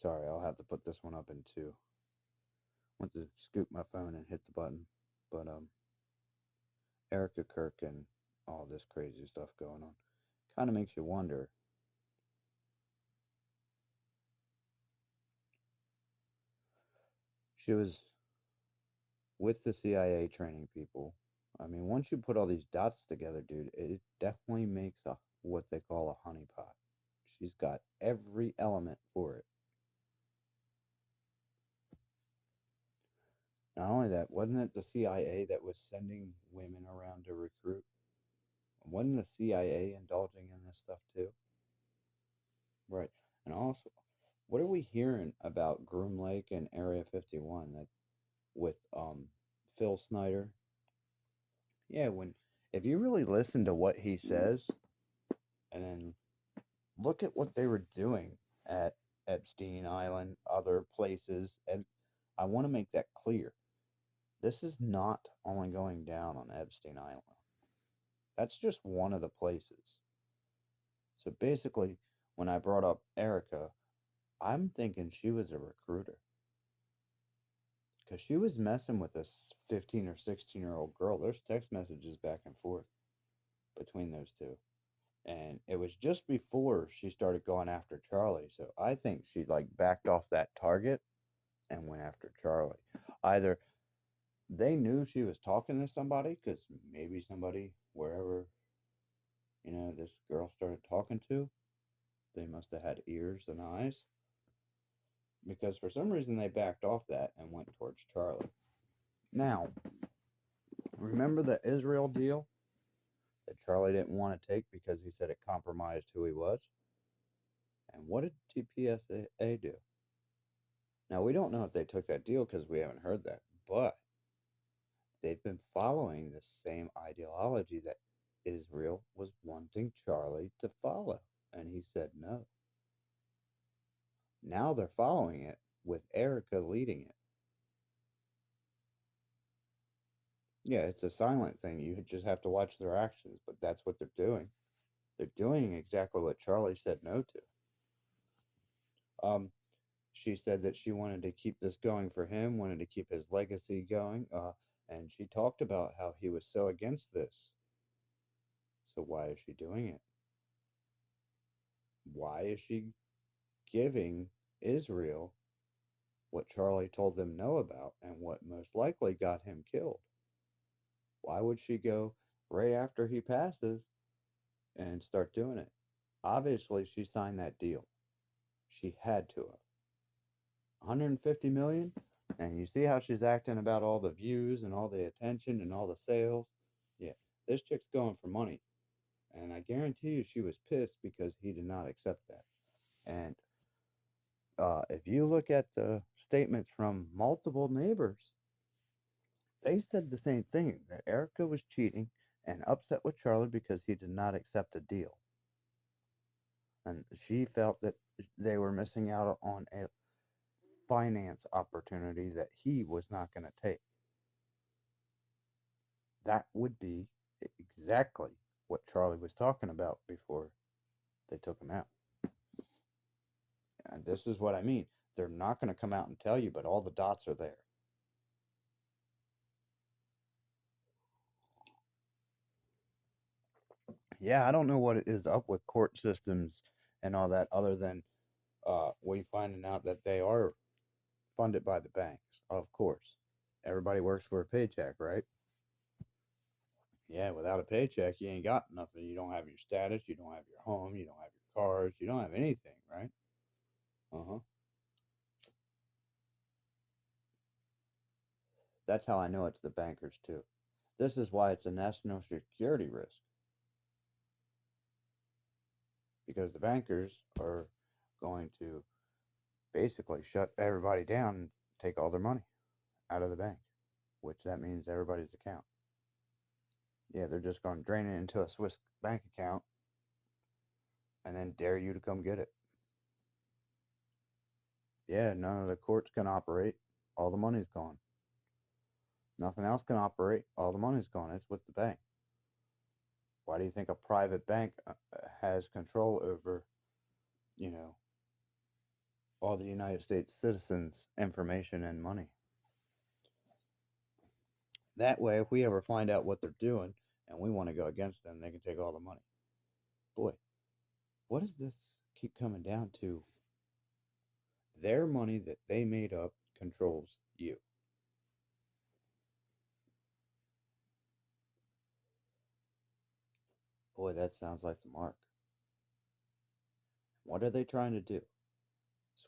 Sorry, I'll have to put this one up in two. Went to scoop my phone and hit the button. But Erica Kirk and all this crazy stuff going on kind of makes you wonder. She was with the CIA training people. I mean, once you put all these dots together, dude, it definitely makes a what they call a honeypot. She's got every element for it. Not only that, wasn't it the CIA that was sending women around to recruit? Wasn't the CIA indulging in this stuff too? Right. And also, what are we hearing about Groom Lake and Area 51 that with Phil Snyder? Yeah, when if you really listen to what he says and then look at what they were doing at Epstein Island, other places, and I want to make that clear. This is not only going down on Epstein Island. That's just one of the places. So basically, when I brought up Erica, I'm thinking she was a recruiter because she was messing with this 15 or 16-year-old girl. There's text messages back and forth between those two. And it was just before she started going after Charlie. So I think she like backed off that target and went after Charlie. Either they knew she was talking to somebody because maybe somebody wherever this girl started talking to, they must have had ears and eyes because for some reason they backed off that and went towards Charlie. Now, remember the Israel deal that Charlie didn't want to take because he said it compromised who he was? And what did TPSA do? Now, we don't know if they took that deal because we haven't heard that, but they've been following the same ideology that Israel was wanting Charlie to follow. And he said no. Now they're following it with Erica leading it. Yeah, it's a silent thing. You just have to watch their actions, but that's what they're doing. They're doing exactly what Charlie said no to. She said that she wanted to keep this going for him, wanted to keep his legacy going, and she talked about how he was so against this. So why is she doing it? Why is she giving Israel what Charlie told them no about and what most likely got him killed? Why would she go right after he passes and start doing it? Obviously, she signed that deal. She had to have. 150 million? And you see how she's acting about all the views and all the attention and all the sales? Yeah, this chick's going for money. And I guarantee you she was pissed because he did not accept that. And if you look at the statements from multiple neighbors, they said the same thing that Erica was cheating and upset with Charlie because he did not accept a deal. And she felt that they were missing out on a finance opportunity that he was not going to take. That would be exactly what Charlie was talking about before they took him out. And this is what I mean. They're not going to come out and tell you, but all the dots are there. Yeah, I don't know what is up with court systems and all that, other than we finding out that they are funded by the banks. Of course, everybody works for a paycheck, right? Yeah, without a paycheck, you ain't got nothing. You don't have your status, you don't have your home, you don't have your cars, you don't have anything, right? Uh huh. That's how I know it's the bankers too. This is why it's a national security risk because the bankers are going to basically shut everybody down and take all their money out of the bank, which that means everybody's account. Yeah, they're just going to drain it into a Swiss bank account and then dare you to come get it. Yeah, none of the courts can operate. All the money's gone. Nothing else can operate. All the money's gone. It's with the bank. Why do you think a private bank has control over, you know, all the United States citizens' information and money. That way, if we ever find out what they're doing and we want to go against them, they can take all the money. Boy, what does this keep coming down to? Their money that they made up controls you. Boy, that sounds like the mark. What are they trying to do?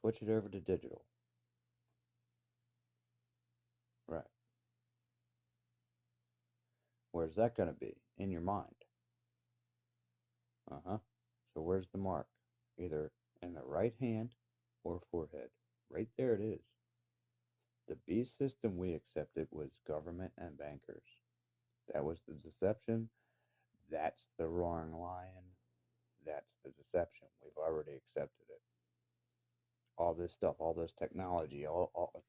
Switch it over to digital. Right. Where's that going to be? In your mind. Uh huh. So where's the mark? Either in the right hand or forehead. Right there it is. The beast system we accepted was government and bankers. That was the deception. That's the roaring lion. That's the deception. We've already accepted it. All this stuff, all this technology,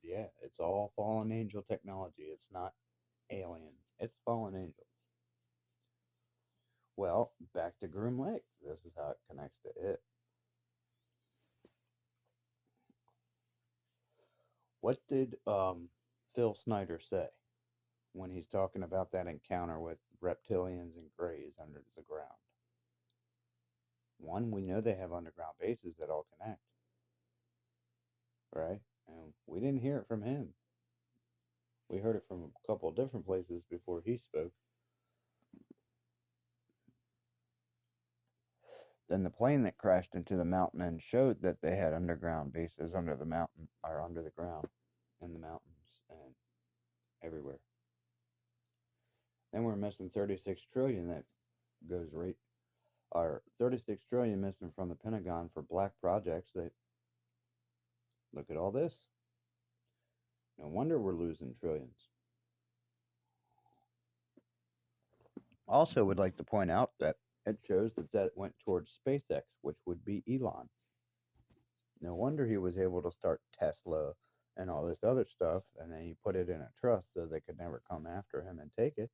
yeah, it's all fallen angel technology. It's not alien. It's fallen angels. Well, back to Groom Lake. This is how it connects to it. What did Phil Snyder say when he's talking about that encounter with reptilians and greys under the ground? One, we know they have underground bases that all connect, right? And we didn't hear it from him. We heard it from a couple of different places before he spoke. Then the plane that crashed into the mountain and showed that they had underground bases under the mountain or under the ground in the mountains and everywhere. Then we're missing 36 trillion that goes right, or 36 trillion missing from the Pentagon for black projects. That look at all this. No wonder we're losing trillions. Also, would like to point out that it shows that that went towards SpaceX, which would be Elon. No wonder he was able to start Tesla and all this other stuff, and then he put it in a trust so they could never come after him and take it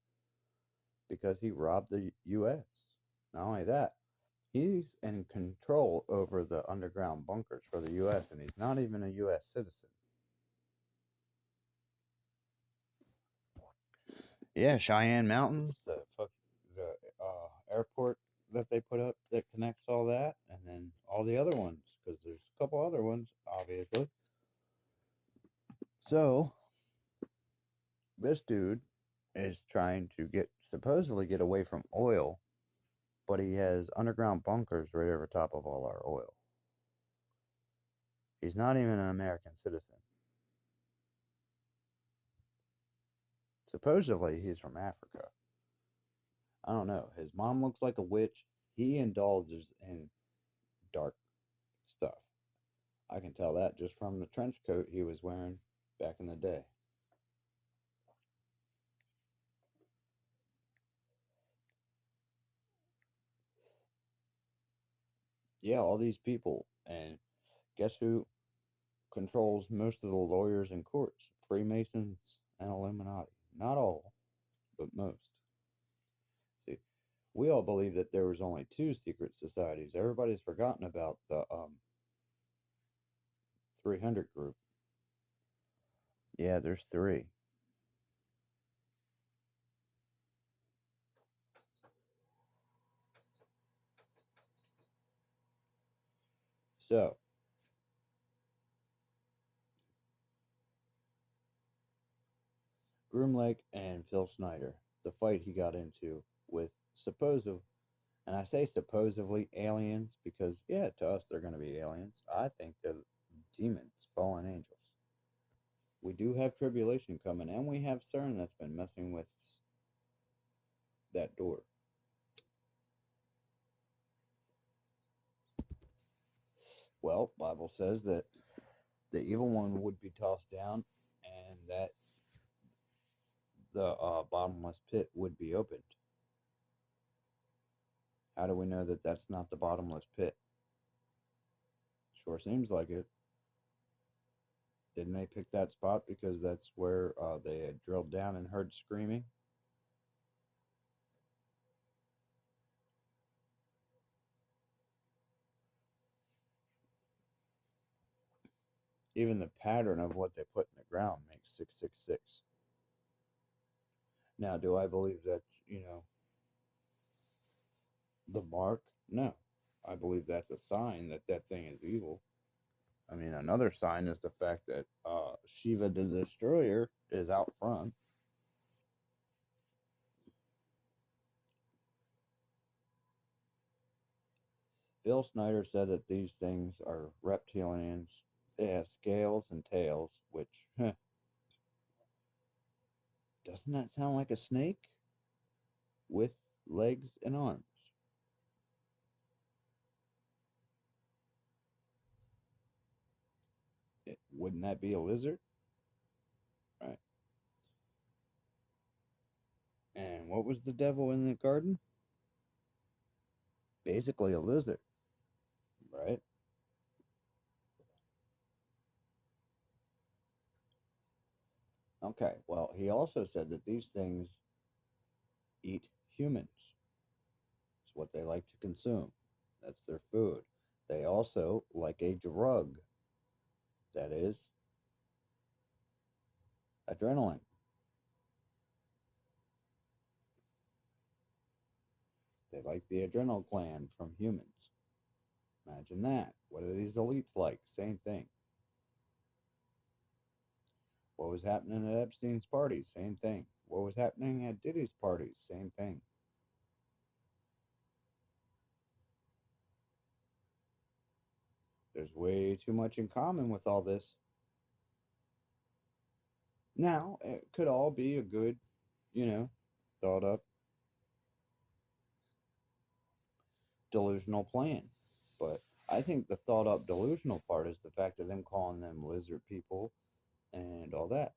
because he robbed the U.S. Not only that, he's in control over the underground bunkers for the U.S., and he's not even a U.S. citizen. Yeah, Cheyenne Mountains, the airport that they put up that connects all that, and then all the other ones, because there's a couple other ones, obviously. So this dude is trying to supposedly get away from oil, but he has underground bunkers right over top of all our oil. He's not even an American citizen. Supposedly he's from Africa. I don't know. His mom looks like a witch. He indulges in dark stuff. I can tell that just from the trench coat he was wearing back in the day. Yeah, all these people. And guess who controls most of the lawyers in courts? Freemasons and Illuminati. Not all, but most. See, we all believe that there was only two secret societies. Everybody's forgotten about the 300 group. Yeah, there's three. So, Groom Lake and Phil Snyder, the fight he got into with supposed, and I say supposedly aliens because, yeah, to us they're going to be aliens. I think they're demons, fallen angels. We do have tribulation coming, and we have CERN that's been messing with that door. Well, Bible says that the evil one would be tossed down, and that the bottomless pit would be opened. How do we know that that's not the bottomless pit? Sure seems like it. Didn't they pick that spot because that's where they had drilled down and heard screaming? Even the pattern of what they put in the ground makes 666. Now, do I believe that, the mark? No. I believe that's a sign that that thing is evil. I mean, another sign is the fact that Shiva the Destroyer is out front. Bill Snyder said that these things are reptilians. They have scales and tails, which, doesn't that sound like a snake with legs and arms? Wouldn't that be a lizard? Right. And what was the devil in the garden? Basically a lizard, right? Okay, well, he also said that these things eat humans. It's what they like to consume. That's their food. They also like a drug, that is adrenaline. They like the adrenal gland from humans. Imagine that. What are these elites like? Same thing. What was happening at Epstein's party? Same thing. What was happening at Diddy's parties? Same thing. There's way too much in common with all this. Now, it could all be a good, you know, thought up delusional plan. But I think the thought up delusional part is the fact of them calling them lizard people and all that.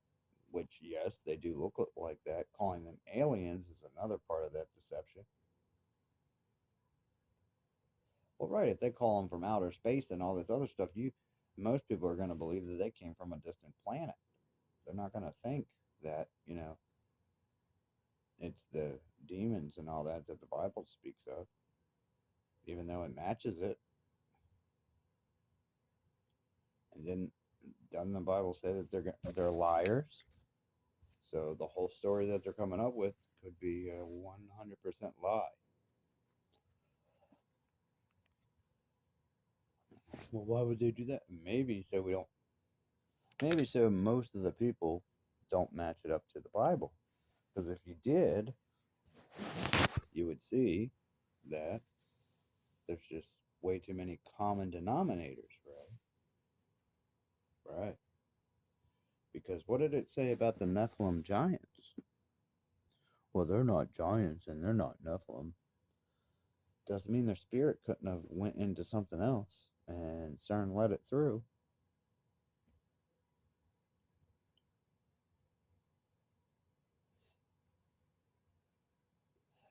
Which, yes, they do look like that. Calling them aliens is another part of that deception. Well, right, if they call them from outer space and all this other stuff, most people are going to believe that they came from a distant planet. They're not going to think that, it's the demons and all that that the Bible speaks of, even though it matches it. And then doesn't the Bible say that they're liars? So the whole story that they're coming up with could be a 100% lie. Well, why would they do that? Maybe so we don't. Maybe so most of the people don't match it up to the Bible. Because if you did, you would see that there's just way too many common denominators, right? Right. Because what did it say about the Nephilim giants? Well, they're not giants and they're not Nephilim. Doesn't mean their spirit couldn't have went into something else and CERN let it through.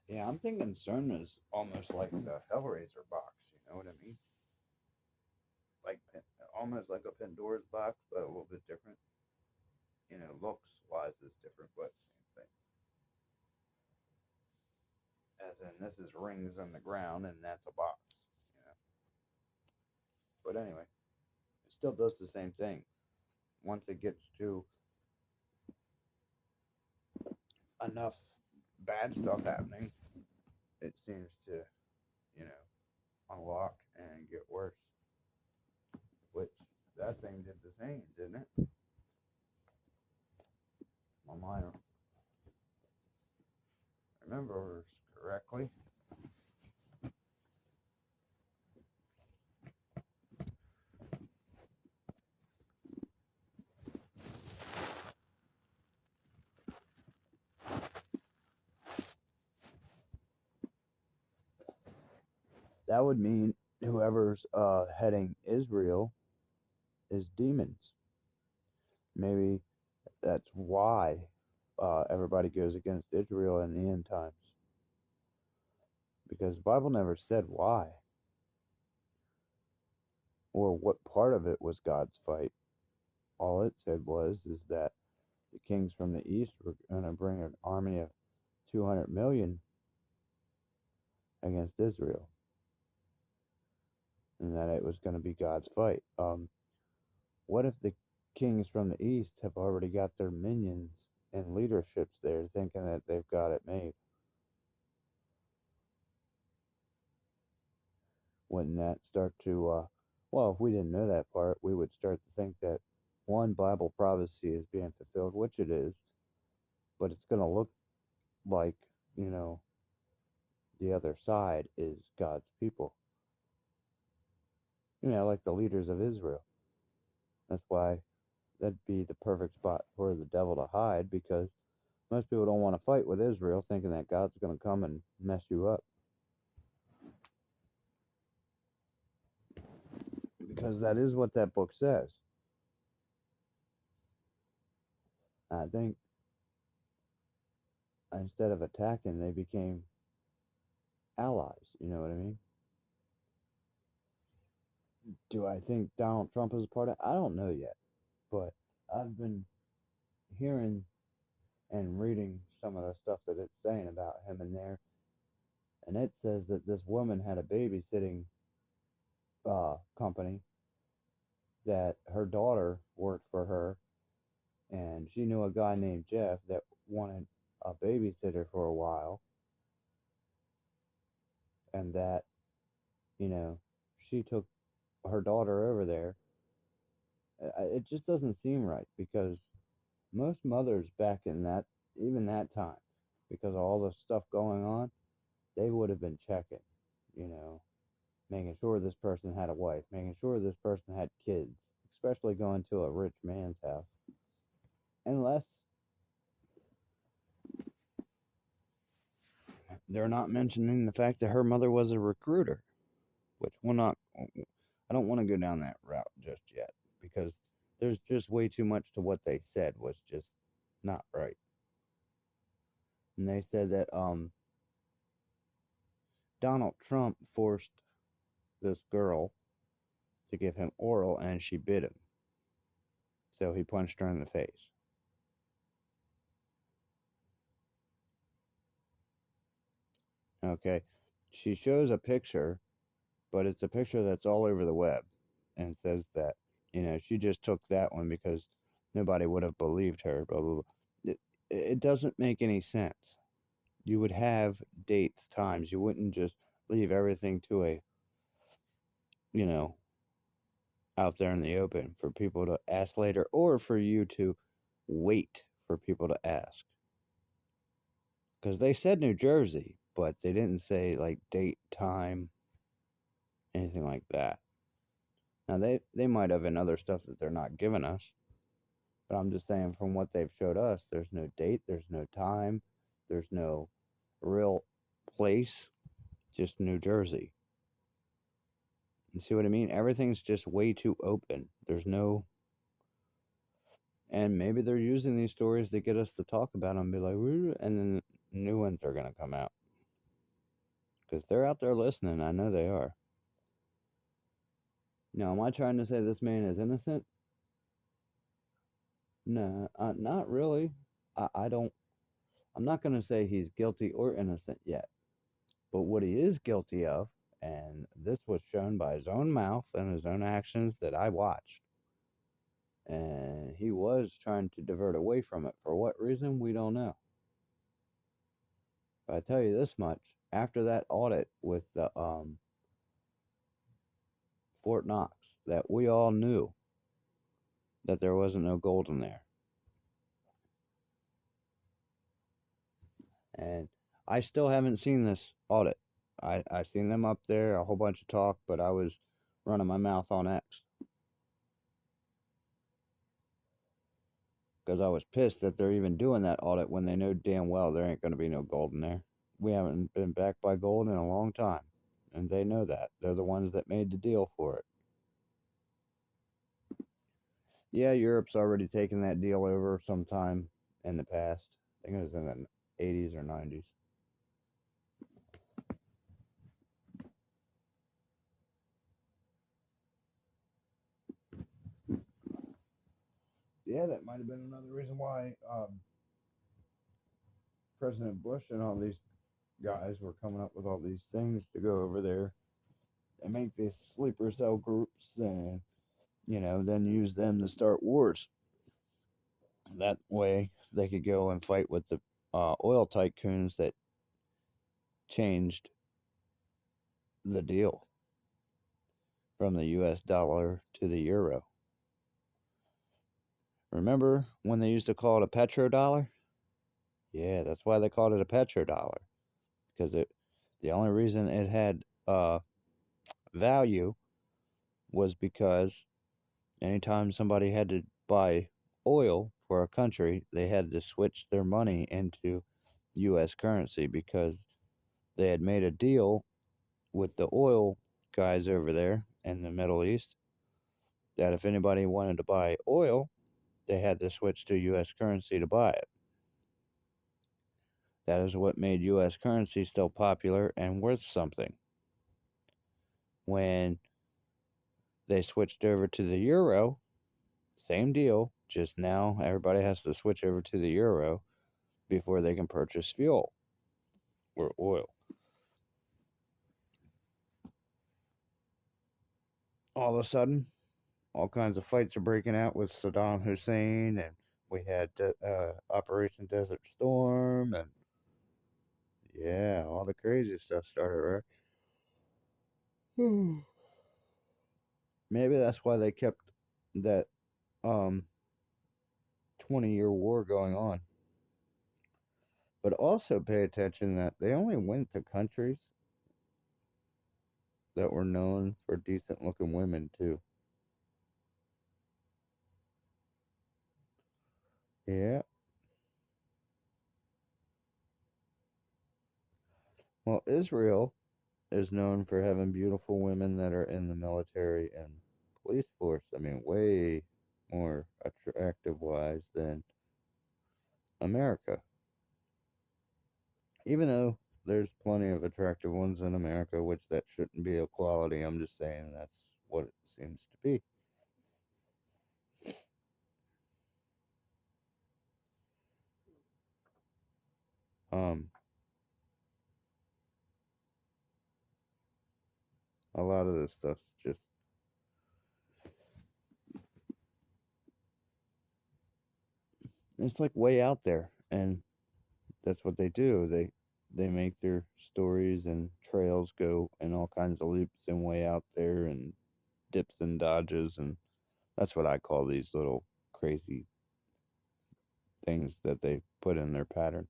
Yeah, I'm thinking CERN is almost like the Hellraiser box. You know what I mean? Like almost like a Pandora's box, but a little bit different. Looks wise is different, but same thing. As in, this is rings on the ground, and that's a box. You know. But anyway, it still does the same thing. Once it gets to enough bad stuff happening, it seems to, you know, unlock and get worse. Which that thing did the same, didn't it? My mind remembers correctly. That would mean whoever's heading Israel is demons. Maybe that's why everybody goes against Israel in the end times. Because the Bible never said why or what part of it was God's fight. All it said was is that the kings from the east were going to bring an army of 200 million against Israel, and that it was going to be God's fight. what if the kings from the east have already got their minions and leaderships there thinking that they've got it made? Wouldn't that start to, well, if we didn't know that part, we would start to think that one Bible prophecy is being fulfilled, which it is, but it's going to look like, you know, the other side is God's people, like the leaders of Israel. That's why that'd be the perfect spot for the devil to hide, because most people don't want to fight with Israel, thinking that God's going to come and mess you up. Because that is what that book says. I think instead of attacking, they became allies. You know what I mean? Do I think Donald Trump is a part of it? I don't know yet. But I've been hearing and reading some of the stuff that it's saying about him in there. And it says that this woman had a babysitting company, that her daughter worked for her, and she knew a guy named Jeff that wanted a babysitter for a while, and that, you know, she took her daughter over there. It just doesn't seem right, because most mothers back in that, even that time, because of all the stuff going on, they would have been checking, you know, making sure this person had a wife, making sure this person had kids, especially going to a rich man's house. Unless they're not mentioning the fact that her mother was a recruiter, which will not, I don't want to go down that route just yet, because there's just way too much to what they said was just not right. And they said that Donald Trump forced this girl to give him oral, and she bit him. So he punched her in the face. Okay. She shows a picture, but it's a picture that's all over the web, and says that, she just took that one because nobody would have believed her, blah, blah, blah. It doesn't make any sense. You would have dates, times. You wouldn't just leave everything to a, you know, out there in the open for people to ask later, or for you to wait for people to ask. Because they said New Jersey, but they didn't say like date, time, anything like that. Now they might have in other stuff that they're not giving us, but I'm just saying from what they've showed us, there's no date, there's no time, there's no real place, just New Jersey. You see what I mean? Everything's just way too open. There's no, and maybe they're using these stories to get us to talk about them and be like, "Woo," and then new ones are gonna come out because they're out there listening. I know they are. Now, am I trying to say this man is innocent? No, not really. I don't. I'm not going to say he's guilty or innocent yet. But what he is guilty of, and this was shown by his own mouth and his own actions that I watched, and he was trying to divert away from it. For what reason, we don't know. But I tell you this much: after that audit with the Fort Knox, that we all knew that there wasn't no gold in there. And I still haven't seen this audit. I seen them up there, a whole bunch of talk, but I was running my mouth on X because I was pissed that they're even doing that audit when they know damn well there ain't going to be no gold in there. We haven't been backed by gold in a long time, and they know that. They're the ones that made the deal for it. Yeah, Europe's already taken that deal over sometime in the past. I think it was in the 80s or 90s. Yeah, that might have been another reason why President Bush and all these guys were coming up with all these things to go over there and make these sleeper cell groups and then use them to start wars. That way they could go and fight with the oil tycoons that changed the deal from the US dollar to the euro. Remember when they used to call it a petrodollar? Yeah, that's why they called it a petrodollar. Because the only reason it had value was because anytime somebody had to buy oil for a country, they had to switch their money into US currency because they had made a deal with the oil guys over there in the Middle East that if anybody wanted to buy oil, they had to switch to US currency to buy it. That is what made US currency still popular and worth something. When they switched over to the euro, same deal, just now everybody has to switch over to the euro before they can purchase fuel or oil. All of a sudden, all kinds of fights are breaking out with Saddam Hussein, and we had Operation Desert Storm, and yeah, all the crazy stuff started, right? Maybe that's why they kept that 20-year war going on. But also pay attention that they only went to countries that were known for decent looking women too. Yeah. Well, Israel is known for having beautiful women that are in the military and police force. I mean, way more attractive wise than America. Even though there's plenty of attractive ones in America, which that shouldn't be a quality. I'm just saying that's what it seems to be. Um, a lot of this stuff's just it's like way out there, and that's what they do. They make their stories and trails go in all kinds of loops and way out there and dips and dodges, and that's what I call these little crazy things that they put in their pattern.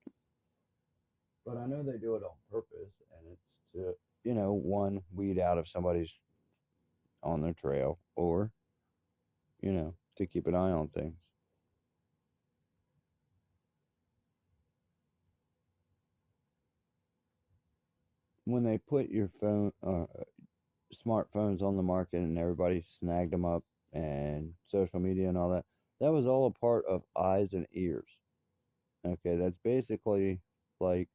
But I know they do it on purpose, and it's to one, weed out if somebody's on their trail, or to keep an eye on things. When they put your smartphones on the market and everybody snagged them up and social media and all that, that was all a part of eyes and ears. Okay, that's basically like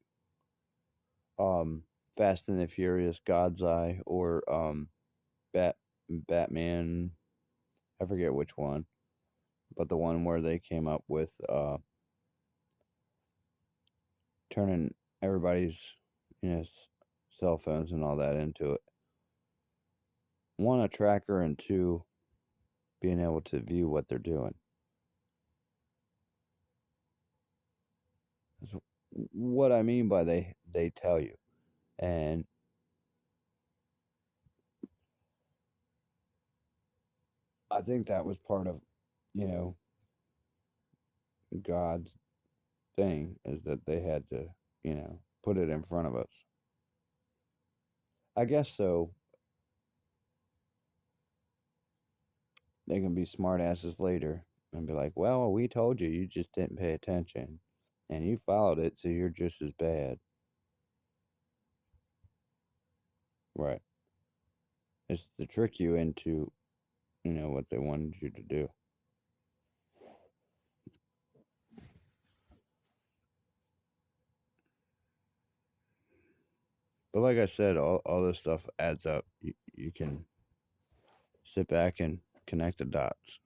um Fast and the Furious, God's Eye, or Batman. I forget which one, but the one where they came up with turning everybody's you know cell phones and all that into it. One, a tracker, and two, being able to view what they're doing. That's what I mean by they tell you. And I think that was part of, you know, God's thing is that they had to, put it in front of us. I guess so. They can be smartasses later and be like, well, we told you, you just didn't pay attention. And you followed it, so you're just as bad. Right. It's to trick you into, what they wanted you to do. But like I said, all this stuff adds up. You can sit back and connect the dots.